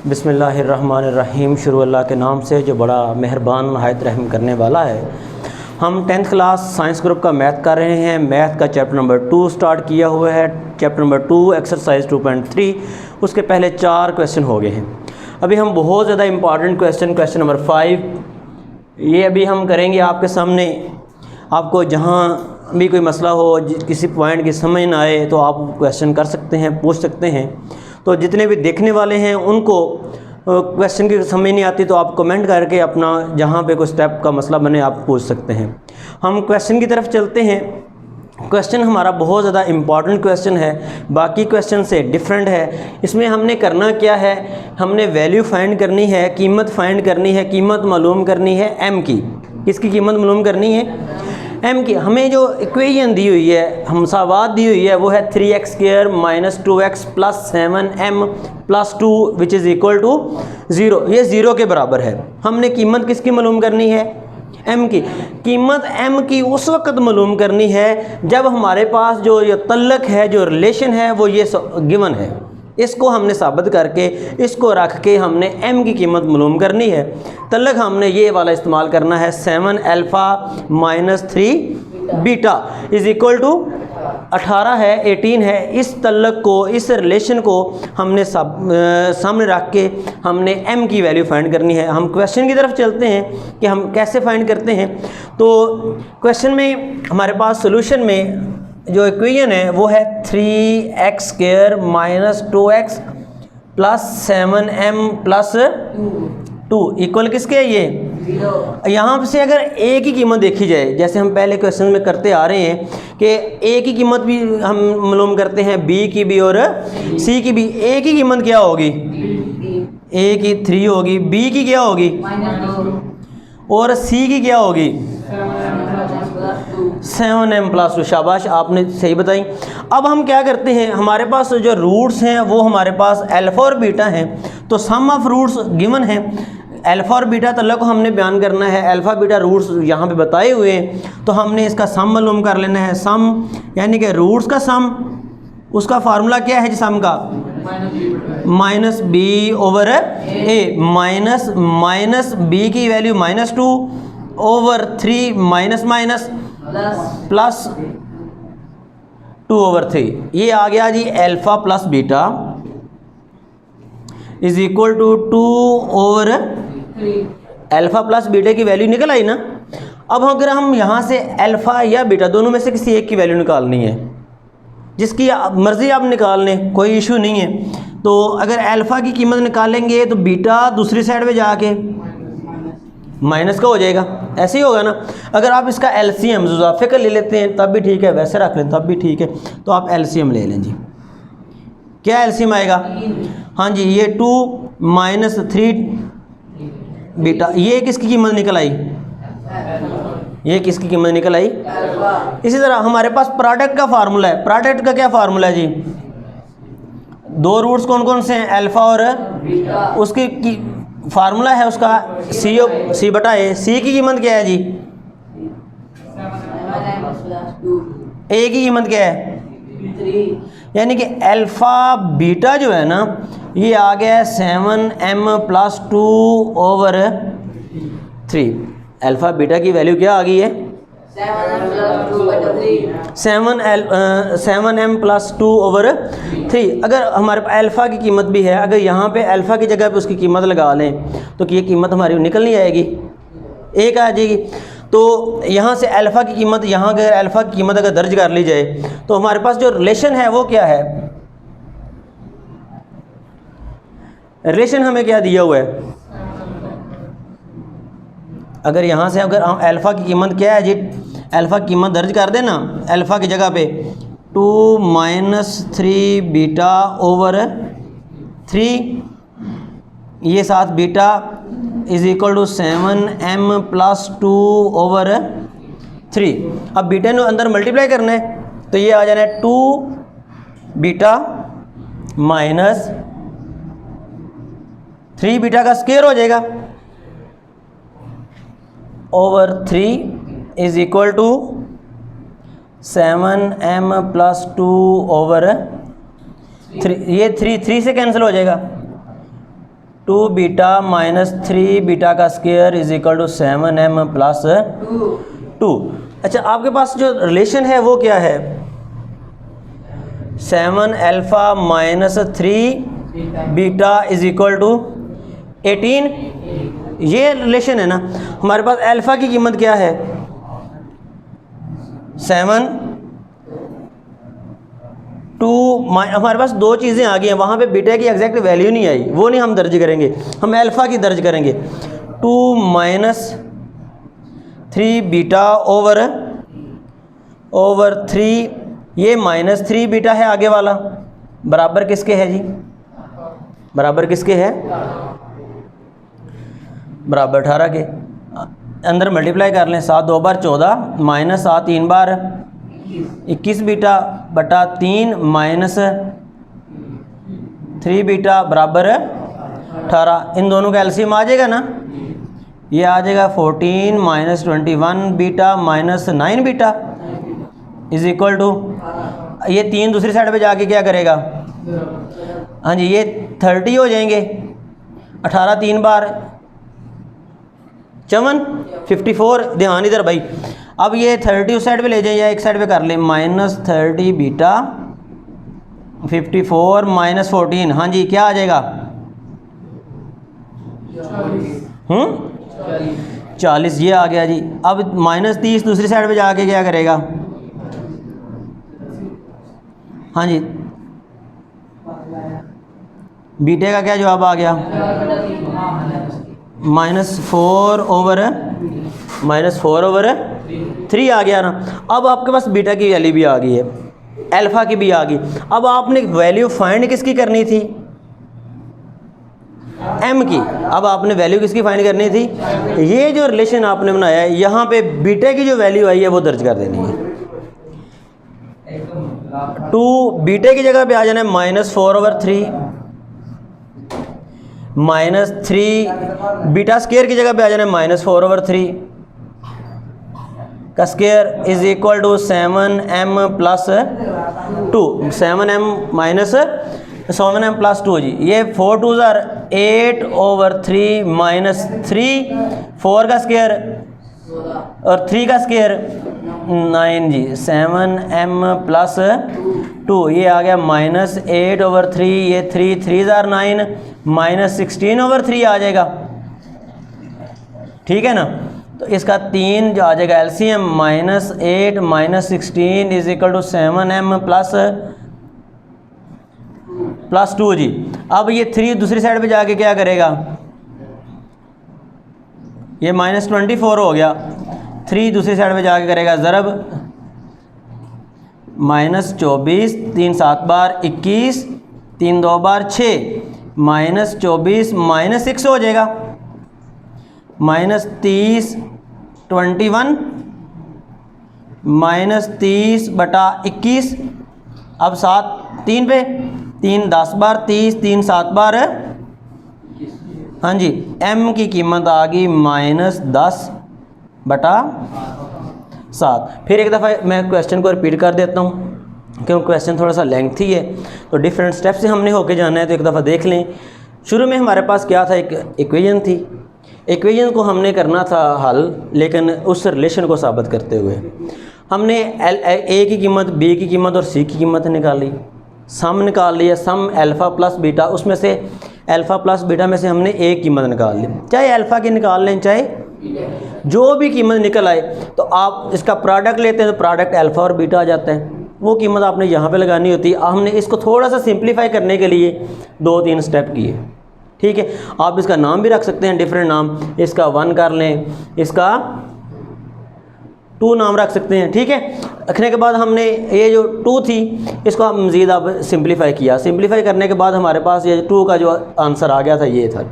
बिस्मिल्लाहिर्रहमानिर्रहीम। शुरू अल्लाह के नाम से जो बड़ा मेहरबान नहायत रहम करने वाला है। हम 10th क्लास साइंस ग्रुप का मैथ कर रहे हैं। मैथ का चैप्टर नंबर 2 स्टार्ट किया हुआ है। चैप्टर नंबर 2 एक्सरसाइज 2.3 उसके पहले 4 क्वेश्चन हो गए हैं। अभी हम बहुत ज़्यादा इंपॉर्टेंट क्वेश्चन नंबर 5 ये अभी हम करेंगे आपके सामने। आपको जहाँ भी कोई मसला हो, किसी पॉइंट की समझ ना आए तो आप क्वेश्चन कर सकते हैं, पूछ सकते हैं। तो जितने भी देखने वाले हैं उनको क्वेश्चन की समझ नहीं आती तो आप कमेंट करके अपना जहाँ पे कोई स्टेप का मसला बने आप पूछ सकते हैं। हम क्वेश्चन की तरफ चलते हैं। क्वेश्चन हमारा बहुत ज़्यादा इम्पॉर्टेंट क्वेश्चन है, बाकी क्वेश्चन से डिफरेंट है। इसमें हमने करना क्या है, हमने वैल्यू फाइंड करनी है, कीमत फाइंड करनी है, कीमत मालूम करनी है एम की। किसकी कीमत मालूम करनी है? एम की। हमें जो इक्वेशन दी हुई है, हमसावात दी हुई है, वो है 3x² - 2x + 7m + 2 which is equal to 0। ये 0 के बराबर है। हमने कीमत किसकी मालूम करनी है? एम की। कीमत एम की उस वक्त मालूम करनी है जब हमारे पास जो ये तल्लक है, जो रिलेशन है, वो ये गिवन है। इसको हमने साबित करके इसको रख के हमने एम की कीमत मालूम करनी है। तल्लक हमने ये वाला इस्तेमाल करना है 7α - 3β इज़ इक्वल टू 18 है, 18 है। इस तल्लक को, इस रिलेशन को हमने सामने रख के हमने एम की वैल्यू फाइंड करनी है। हम क्वेश्चन की तरफ चलते हैं कि हम कैसे फाइंड करते हैं। तो क्वेश्चन में हमारे पास सोल्यूशन में जो इक्वेशन है वो है 3x² - 2x + 7m + 2 इक्वल किसके है? ये यहाँ से अगर a की कीमत देखी जाए, जैसे हम पहले क्वेश्चन में करते आ रहे हैं कि a की कीमत भी हम मालूम करते हैं, b की भी और c की भी। a की कीमत क्या होगी? a की 3 होगी, b की क्या होगी और c की क्या होगी? 7m + 2। शाबाश, आपने सही बताई। अब हम क्या करते हैं, हमारे पास जो रूट्स हैं वो हमारे पास अल्फ़ा और बीटा हैं। तो सम ऑफ रूट्स गिवन है। अल्फ़ा और बीटा तल्लक को हमने बयान करना है। अल्फ़ा बीटा रूट्स यहाँ पे बताए हुए हैं, तो हमने इसका सम मालूम कर लेना है। सम यानी कि रूट्स का सम, उसका फार्मूला क्या है जी सम का? -b/a माइनस b की वैल्यू -2/3 माइनस प्लस 2/3। ये आ गया जी alpha plus beta is equal to 2/3। Alpha plus beta की वैल्यू निकल आई ना। अब अगर हम यहाँ से अल्फ़ा या बीटा दोनों में से किसी एक की वैल्यू निकालनी है, जिसकी मर्ज़ी आप निकाल लें, कोई इशू नहीं है। तो अगर अल्फ़ा की कीमत निकालेंगे तो बीटा दूसरी साइड पे जाके माइनस का हो जाएगा। ऐसे ही होगा ना। अगर आप इसका एलसीएम जुज़ाफ़े का ले लेते हैं तब भी ठीक है, वैसे रख लें तब भी ठीक है। तो आप एलसीएम ले लें जी। क्या एलसीएम आएगा? हाँ जी, ये 2 - 3 बीटा। ये किसकी कीमत निकल आई? ये किसकी कीमत निकल आई? इसी तरह हमारे पास प्रोडक्ट का फार्मूला है। प्रोडक्ट का क्या फार्मूला है जी? दो रूट्स कौन कौन से हैं? अल्फ़ा और उसकी फार्मूला है उसका C/A। सी की कीमत क्या है जी? a की कीमत क्या है? 3। यानी कि अल्फ़ा बीटा जो है ना, ये आ गया है 7m + 2/3। अल्फ़ा बीटा की वैल्यू क्या आ गई है? 7m + 2/3। अगर हमारे पास अल्फ़ा की कीमत भी है, अगर यहाँ पे अल्फ़ा की जगह पे उसकी कीमत लगा लें तो ये कीमत हमारी निकल नहीं आएगी, एक आ जाएगी। तो यहाँ से अल्फ़ा की कीमत, यहाँ अगर अल्फ़ा की कीमत अगर दर्ज कर ली जाए तो हमारे पास जो रिलेशन है वो क्या है? रिलेशन हमें क्या दिया हुआ है? अगर यहाँ से अगर हम अल्फ़ा की कीमत क्या है जी, अल्फ़ा की कीमत दर्ज कर देना, अल्फ़ा की जगह पे 2 - 3β/3, ये साथ beta is equal to 7m + 2/3। अब बीटा ने अंदर मल्टीप्लाई करना है तो ये आ जाना है 2β - 3β का स्क्वायर हो जाएगा /3 इज इक्वल टू 7m + 2/3। ये 3 से कैंसिल हो जाएगा, 2 बीटा माइनस 3 बीटा का square is equal to 7m plus 2। अच्छा, आपके पास जो रिलेशन है वो क्या है? 7 alpha minus 3 beta is equal to 18, ये रिलेशन है ना। हमारे पास अल्फ़ा की कीमत क्या है? 7 2, हमारे पास दो चीज़ें आ गई हैं, वहाँ पे बीटा की एग्जैक्ट वैल्यू नहीं आई, वो नहीं हम दर्ज करेंगे, हम अल्फ़ा की दर्ज करेंगे। 2 माइनस 3 बीटा ओवर 3, ये माइनस 3 बीटा है आगे वाला, बराबर किसके है जी? बराबर किसके है? बराबर 18 के। अंदर मल्टीप्लाई कर लें, 7 2 बार 14 माइनस 7 3 बार 21 बीटा बटा 3 माइनस 3 बीटा बराबर 18। इन दोनों का एलसीएम आ जाएगा ना, ये आ जाएगा 14 minus 21 beta minus 9 beta is equal to, ये 3 दूसरी साइड पे जाके क्या करेगा? हाँ जी, ये 30 हो जाएंगे। 18 3 बार 54, ध्यान इधर भाई। अब ये 30 उस साइड पे ले जाए या एक साइड पे कर ले, माइनस 30 बीटा 54 माइनस 14, हाँ जी क्या आ जाएगा? 40, ये आ गया जी। अब माइनस 30 दूसरी साइड पे जाके क्या करेगा? हाँ जी, बीटे का क्या जवाब आ गया? -4 ओवर 3 आ गया ना। अब आपके पास बीटा की वैल्यू भी आ गई है, अल्फ़ा की भी आ गई। अब आपने वैल्यू फाइंड किसकी करनी थी? m की। अब आपने वैल्यू किसकी फाइंड करनी थी? ये जो रिलेशन आपने बनाया है, यहाँ पे बीटा की जो वैल्यू आई है वो दर्ज कर देनी है। 2 बीटे की जगह पे आ जाना है -4 ओवर 3 माइनस 3 बीटा स्क्वायर की जगह पे आ जाना है -4 ओवर 3 का square is equal to 7m plus 2, 7m minus 7m plus 2 जी। ये 4 2 8 ओवर 3 माइनस 3, 4 का स्क्वायर और 3 का स्क्वायर 9 जी। 7m प्लस 2, ये आ गया -8 ओवर 3, ये 3 3 9 माइनस 16 ओवर 3 आ जाएगा, ठीक है ना। तो इसका 3 जो आ जाएगा LCM, -8 minus 16 is equal to 7m plus 2 जी। अब ये 3 दूसरी साइड पे जाके क्या करेगा? ये -24 हो गया, 3 दूसरी साइड पे जाके करेगा ज़रब, -24 3 7 बार 21, 3 2 बार 6, -24 -6 हो जाएगा, -30 21 -30 बटा 21। अब 7 3 पे 3 10 बार 30, 3 7 बार, हाँ जी, m की कीमत आ गई -10 बटा 7। फिर एक दफ़ा मैं क्वेश्चन को रिपीट कर देता हूँ क्योंकि क्वेश्चन थोड़ा सा लेंथी है, तो डिफरेंट स्टेप से हमने होके जाना है, तो एक दफ़ा देख लें। शुरू में हमारे पास क्या था? एक इक्वेशन थी, इक्वेशन को हमने करना था हल, लेकिन उस रिलेशन को साबित करते हुए हमने ए की कीमत, बी की कीमत और सी की कीमत निकाली, सम निकाल लिया, सम अल्फ़ा प्लस बीटा, उसमें से अल्फ़ा प्लस बीटा में से हमने ए की कीमत निकाल ली, चाहे अल्फ़ा की निकाल लें चाहे जो भी कीमत निकल आए, तो आप इसका प्रोडक्ट लेते हैं तो प्रोडक्ट अल्फ़ा और बीटा आ जाता है, वो कीमत आपने यहाँ पे लगानी होती है। हमने इसको थोड़ा सा सिंप्लीफाई करने के लिए 2-3 स्टेप किए, ठीक है। आप इसका नाम भी रख सकते हैं, डिफरेंट नाम, इसका 1 कर लें, इसका 2 नाम रख सकते हैं, ठीक है। रखने के बाद हमने ये जो 2 थी इसको हम मज़ीद अब सिंप्लीफाई किया, सिंप्लीफाई करने के बाद हमारे पास ये 2 का जो आंसर आ गया था ये था,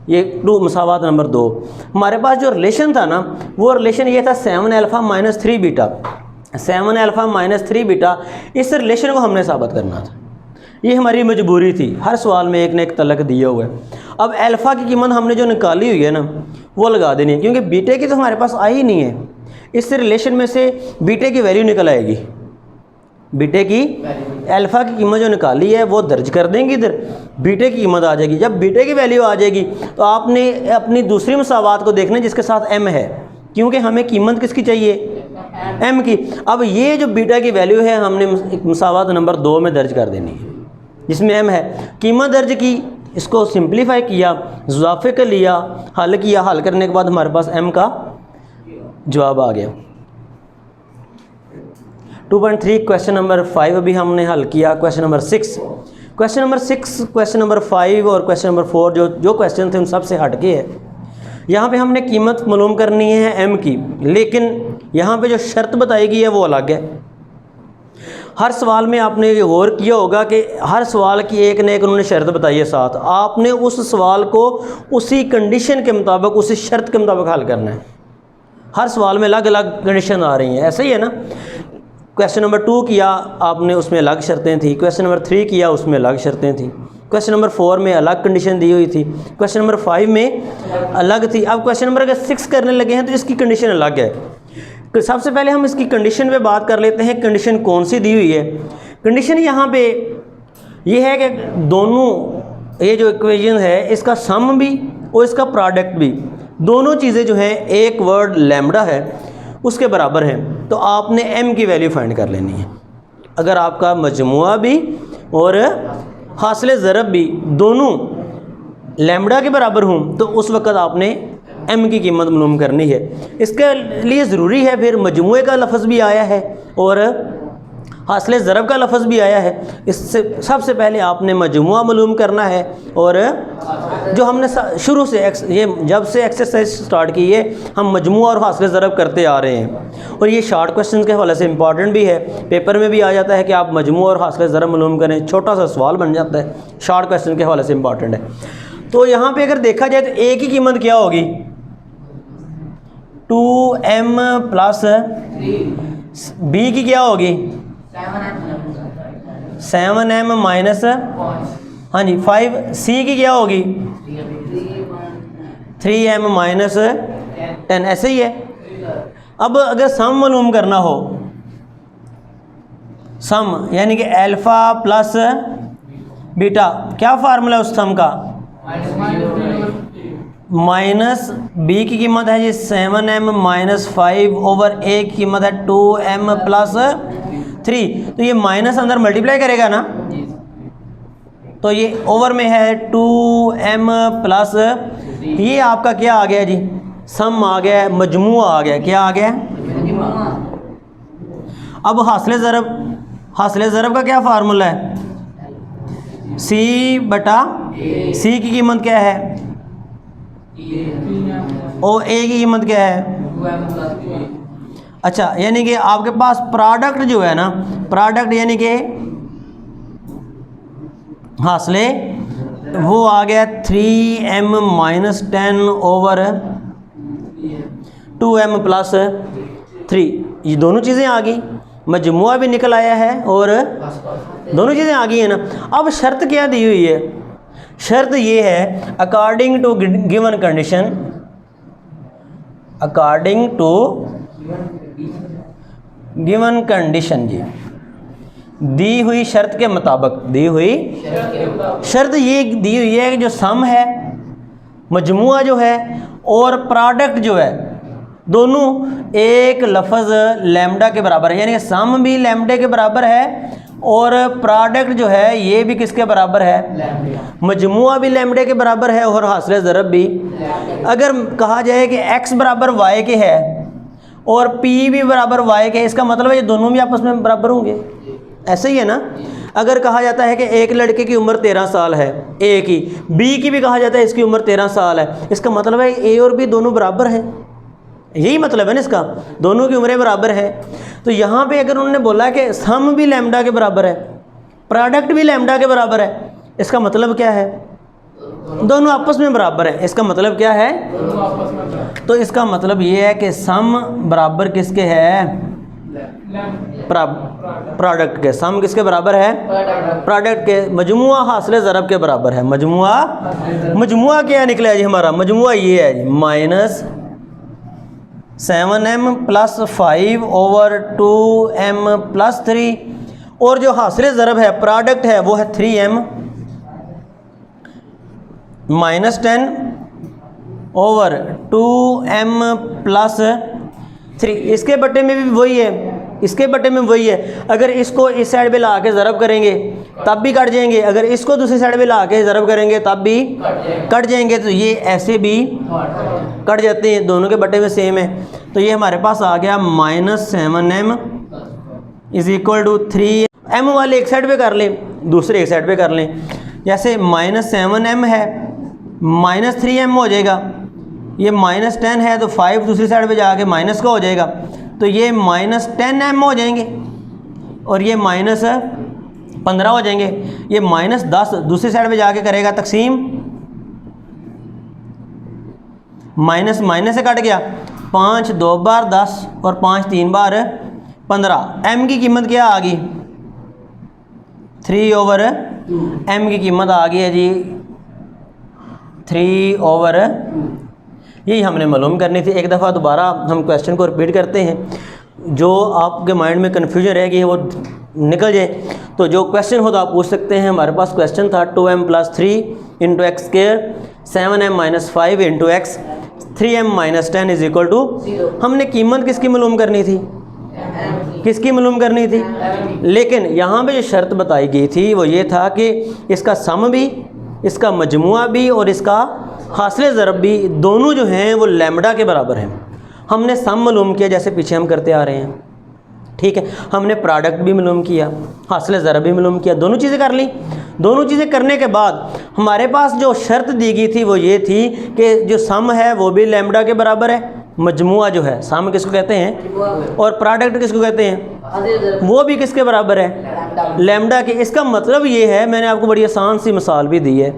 ये 2 मसावात नंबर 2। हमारे पास जो रिलेशन था ना, वो रिलेशन ये था 7 alpha minus 3 beta, 7 alpha minus 3 beta, इस रिलेशन को हमने साबित करना था, ये हमारी मजबूरी थी। हर सवाल में एक न एक तलक दिया हुआ है। अब अल्फ़ा की कीमत हमने जो निकाली हुई है ना, वो लगा देनी है, क्योंकि बीटे की तो हमारे पास आई ही नहीं है। इस रिलेशन में से बीटे की वैल्यू निकल आएगी, बीटे की अल्फ़ा की कीमत जो निकाली है वो दर्ज कर देंगे इधर, बीटे की कीमत आ जाएगी। जब बीटे की वैल्यू आ जाएगी तो आपने अपनी दूसरी मसावात को देखना जिसके साथ m है, क्योंकि हमें कीमत किसकी चाहिए, m की। अब ये जो बीटा की वैल्यू है हमने मसावात नंबर 2 में दर्ज कर देनी है जिसमें m है। कीमत दर्ज की, इसको सिंप्लीफाई किया, इजाफे का लिया, हल किया, हल करने के बाद हमारे पास m का जवाब आ गया। 2.3 क्वेश्चन नंबर 5 अभी हमने हल किया। क्वेश्चन नंबर 6, क्वेश्चन नंबर 5 और क्वेश्चन नंबर 4 जो क्वेश्चन थे उन सब से हट के है। यहाँ पे हमने कीमत मालूम करनी है m की, लेकिन यहाँ पे जो शर्त बताई गई है वो अलग है। हर सवाल में आपने ये गौर किया होगा कि हर सवाल की एक न एक उन्होंने शर्त बताई है साथ, आपने उस सवाल को उसी कंडीशन के मुताबिक, उसी शर्त के मुताबिक हल करना है। हर सवाल में अलग अलग कंडीशन आ रही हैं, ऐसा ही है ना। क्वेश्चन नंबर 2 किया आपने, उसमें अलग शर्तें थी। क्वेश्चन नंबर 3 किया, उसमें अलग शर्तें थी। क्वेश्चन नंबर 4 में अलग कंडीशन दी हुई थी। क्वेश्चन नंबर 5 में अलग थी। अब क्वेश्चन नंबर अगर 6 करने लगे हैं तो इसकी कंडीशन अलग है। सबसे पहले हम इसकी कंडीशन पे बात कर लेते हैं, कंडीशन कौन सी दी हुई है। कंडीशन यहाँ पे ये है कि दोनों, ये जो इक्वेशन है इसका सम भी और इसका प्रोडक्ट भी, दोनों चीज़ें जो हैं एक वर्ड लैम्डा है उसके बराबर हैं। तो आपने m की वैल्यू फाइंड कर लेनी है। अगर आपका मजमुआ भी और हासिल ज़रब भी दोनों लैम्डा के बराबर हों तो उस वक़्त आपने m की कीमत मालूम करनी है। इसके लिए ज़रूरी है फिर मजमुए का लफ्ज़ भी आया है और हासिल ज़रब का लफ्ज़ भी आया है। इससे सबसे पहले आपने मजमुआ मालूम करना है। और जो हमने शुरू से ये जब से एक्सरसाइज स्टार्ट की है हम मजमुआ और हासिल ज़रब करते आ रहे हैं, और ये शॉर्ट क्वेश्चन के हवाले से इम्पॉर्टेंट भी है। पेपर में भी आ जाता है कि आप मजमुआ और हासिल ज़रब मालूम करें, छोटा सा सवाल बन जाता है, शॉर्ट क्वेश्चन के हवाले से इम्पॉर्टेंट है। तो यहाँ पर अगर देखा जाए तो a की कीमत क्या होगी, 2m प्लस b की क्या होगी 7m माइनस, हाँ जी 5, c की क्या होगी 3m माइनस 10, ऐसे ही है। अब अगर सम मालूम करना हो, सम यानी कि अल्फ़ा प्लस बीटा, क्या फार्मूला है उस सम का, माइनस b की कीमत है जी 7m माइनस 5 ओवर a की कीमत है 2m प्लस 3। तो ये माइनस अंदर मल्टीप्लाई करेगा ना, तो ये ओवर में है 2m प्लस, ये आपका क्या आ गया जी, सम आ गया है, मजमुआ आ गया। क्या आ गया, अब हासिल ज़रब का क्या फार्मूला है, c बटा c की कीमत क्या है और a की कीमत क्या है। अच्छा, यानी कि आपके पास प्रोडक्ट जो है ना, प्रोडक्ट यानी कि हासिले वो आ गया 3m minus 10 over 2m plus 3। ये दोनों चीज़ें आ गई, मजमुआ भी निकल आया है और दोनों चीज़ें आ गई है ना। अब शर्त क्या दी हुई है, शर्त ये है according to given condition, according to given condition जी, दी हुई शर्त के मुताबिक, दी हुई शर्त ये दी हुई है कि जो सम है, मजमुआ जो है और प्रोडक्ट जो है, दोनों एक लफ्ज़ लैम्डा के बराबर है। यानी कि सम भी लैम्डा के बराबर है और प्रोडक्ट जो है ये भी किसके बराबर है, मजमुआ भी लैम्डा के बराबर है और हासिल ज़रब भी। अगर कहा जाए कि x बराबर y के है और p भी बराबर y के है, इसका मतलब है ये दोनों भी आपस में बराबर होंगे, ऐसे ही है ना। अगर कहा जाता है कि एक लड़के की उम्र 13 साल है, a की, b की भी कहा जाता है इसकी उम्र 13 साल है, इसका मतलब है a और b दोनों बराबर हैं, यही मतलब है ना इसका, दोनों की उम्रें बराबर है। तो यहाँ पे अगर उन्होंने बोला कि सम भी लैम्डा के बराबर है, प्रोडक्ट भी लैम्डा के बराबर है, इसका मतलब क्या है, दोनों आपस में बराबर है। इसका मतलब क्या है, तो इसका मतलब ये है कि सम बराबर किसके है, प्रोडक्ट के। सम किसके बराबर है, प्रोडक्ट के। मजमुआ हासिल ज़रब के बराबर है। मजमुआ क्या निकला है जी हमारा, मजमुआ ये है जी minus 7m plus 5 over 2m plus 3 और जो हासिल ज़रब है, प्रोडक्ट है, वो है 3m minus 10 over 2m plus 3। इसके बटे में भी वही है, इसके बटे में वही है। अगर इसको इस साइड पे ला के ज़रब करेंगे तब भी कट जाएंगे, अगर इसको दूसरी साइड पे ला के ज़रब करेंगे तब भी कट जाएंगे। तो ये ऐसे भी कट जाते हैं, दोनों के बटे में सेम है। तो ये हमारे पास आ गया -7m is equal to 3m वाले एक साइड पे कर लें, दूसरे एक साइड पे कर लें। जैसे -7m है -3m हो जाएगा, ये -10 है तो 5 दूसरी साइड पे जाके माइनस का हो जाएगा, तो ये -10m हो जाएंगे और ये -15 हो जाएंगे। ये -10 दूसरी साइड पे जाके करेगा तकसीम, माइनस माइनस से कट गया, 5 2 बार 10 और 5 3 बार 15। m की कीमत क्या आ गई? 3/m की कीमत आ गई है जी 3/। यही हमने मालूम करनी थी। एक दफ़ा दोबारा हम क्वेश्चन को रिपीट करते हैं, जो आपके माइंड में कन्फ्यूजन रह गई है वो निकल जाए। तो जो क्वेश्चन हो तो आप पूछ सकते हैं। हमारे पास क्वेश्चन था 2m + 3 × x², 7m - 5 × x, 3m - 10 is equal to. हमने कीमत किसकी मालूम करनी थी? किसकी मालूम करनी थी? लेकिन यहाँ पे जो शर्त बताई गई थी वो ये था कि इसका सम भी, इसका मजमुआ भी और इसका हासिल ज़रब भी, दोनों जो हैं वो लैम्डा के बराबर हैं। हमने सम मालूम किया जैसे पीछे हम करते आ रहे हैं, ठीक है। हमने प्रोडक्ट भी मालूम किया, हासिल ज़रब भी मालूम किया, दोनों चीज़ें कर ली। दोनों चीज़ें करने के बाद हमारे पास जो शर्त दी गई थी वो ये थी कि जो सम है वो भी लैम्डा के बराबर है, मजमुआ जो है, सम किसको कहते हैं और प्रोडक्ट किसको कहते हैं, वो भी किसके बराबर है? लैम्डा के। इसका मतलब ये है, मैंने आपको बड़ी आसान सी मिसाल भी दी है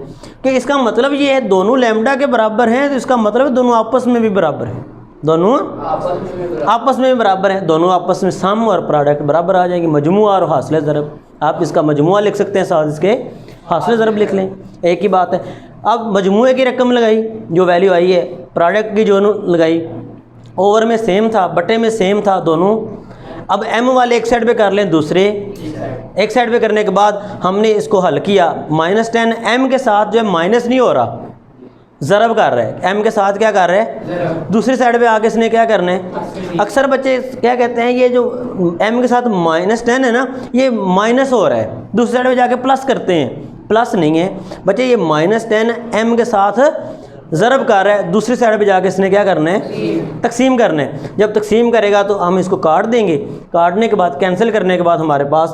कि इसका मतलब ये है दोनों लैम्डा के बराबर हैं, तो इसका मतलब है दोनों आपस में भी बराबर हैं, दोनों आपस में भी बराबर हैं, दोनों आपस में सम और प्रोडक्ट बराबर आ जाएंगे, मजमुआ और हासिल ज़रब। आप इसका मजमुआ लिख सकते हैं, साथ इसके हासिल ज़रब लिख लें, एक ही बात है। अब मजमुए की रकम लगाई, जो वैल्यू आई है, प्रोडक्ट की जो लगाई, ओवर में सेम था, बटे में सेम था दोनों। अब m वाले एक साइड पे कर लें, दूसरे एक साइड पे करने के बाद हमने इसको हल किया। -10 m के साथ जो है माइनस नहीं हो रहा, ज़रब कर रहा है, m के साथ क्या कर रहा है? दूसरी साइड पे आके इसने क्या करना है? अक्सर बच्चे क्या कहते हैं, ये जो m के साथ -10 है ना, ये माइनस हो रहा है, दूसरी साइड पे जाके प्लस करते हैं। प्लस नहीं है बच्चे, ये -10 m के साथ ज़रब कर रहा है, दूसरी साइड पे जाके इसने क्या करना है? तकसीम करना है। जब तकसीम करेगा तो हम इसको काट देंगे, काटने के बाद कैंसिल करने के बाद हमारे पास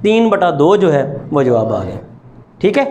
3/2 जो है वो जवाब आ गया। ठीक है।